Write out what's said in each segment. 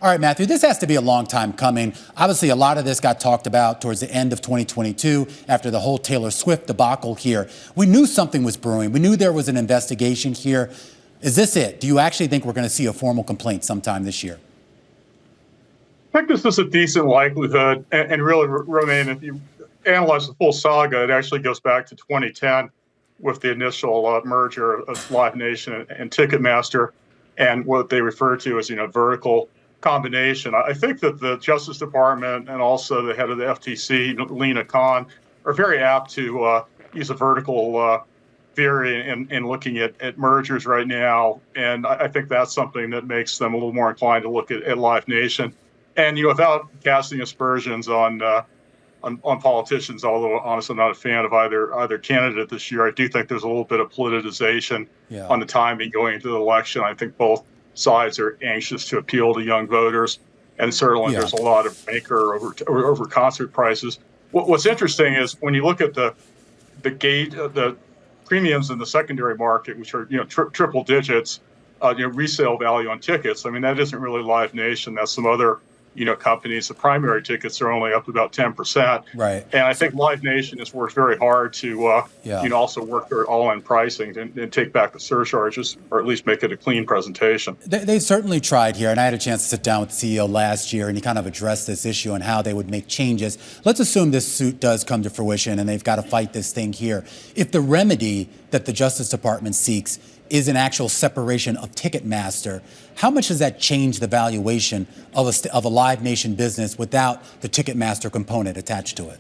All right, Matthew, this has to be a long time coming. Obviously, a lot of this got talked about towards the end of 2022 after the whole Taylor Swift debacle here. We knew something was brewing. We knew there was an investigation here. Is this it? Do you actually think we're going to see a formal complaint sometime this year? I think this is a decent likelihood. And really, Romaine, if you analyze the full saga, it actually goes back to 2010 with the initial merger of Live Nation and Ticketmaster and what they refer to as, vertical combination. I think that the Justice Department and also the head of the FTC, Lena Khan, are very apt to use a vertical theory in looking at mergers right now. And I think that's something that makes them a little more inclined to look at Live Nation. And without casting aspersions on politicians, although honestly I'm not a fan of either candidate this year, I do think there's a little bit of politicization on the timing going into the election. I think both sides are anxious to appeal to young voters, and certainly there's a lot of maker over concert prices. What's interesting is when you look at the premiums in the secondary market, which are triple digits, resale value on tickets. I mean, that isn't really Live Nation. That's some other companies. The primary tickets are only up about 10%. Right. And I think Live Nation has worked very hard to, also work their all-in pricing and take back the surcharges, or at least make it a clean presentation. They certainly tried here, and I had a chance to sit down with the CEO last year, and he kind of addressed this issue and how they would make changes. Let's assume this suit does come to fruition, and they've got to fight this thing here. If the remedy that the Justice Department seeks is an actual separation of Ticketmaster, how much does that change the valuation of a Live Nation business without the Ticketmaster component attached to it?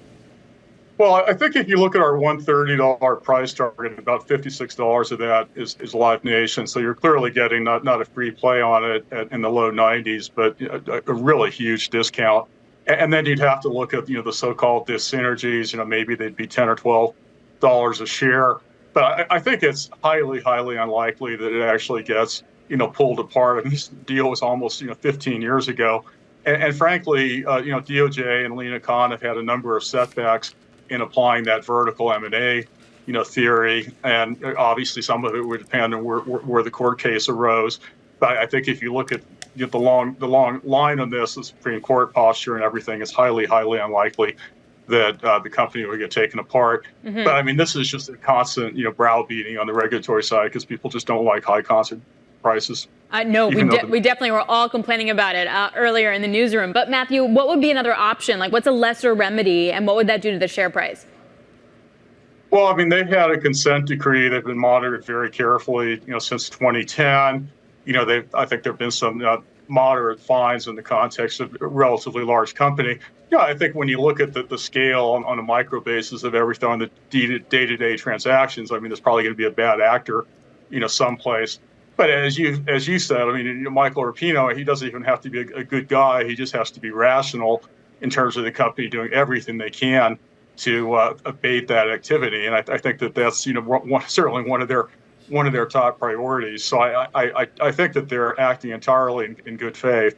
Well, I think if you look at our $130 price target, about $56 of that is Live Nation. So you're clearly getting not a free play on it in the low 90s, but a really huge discount. And then you'd have to look at the so-called dyssynergies. Maybe they'd be $10 or $12 a share. But I think it's highly, highly unlikely that it actually gets, pulled apart. I mean, this deal was almost, 15 years ago. And frankly, DOJ and Lena Khan have had a number of setbacks in applying that vertical M&A, theory. And obviously some of it would depend on where the court case arose. But I think if you look at the long line on this, the Supreme Court posture and everything, is highly, highly unlikely that the company would get taken apart. Mm-hmm. But I mean, this is just a constant, browbeating on the regulatory side because people just don't like high concert prices. No, we definitely were all complaining about it earlier in the newsroom. But Matthew, what would be another option? Like, what's a lesser remedy, and what would that do to the share price? Well, I mean, they've had a consent decree. They've been monitored very carefully, since 2010. I think there've been some moderate fines in the context of a relatively large company. I think when you look at the scale on a micro basis of everything on the day-to-day transactions, I mean, there's probably going to be a bad actor, someplace. But as you said, I mean, Michael Rapino, he doesn't even have to be a good guy. He just has to be rational in terms of the company doing everything they can to abate that activity. And I think that's certainly one of their top priorities. So I think that they're acting entirely in good faith.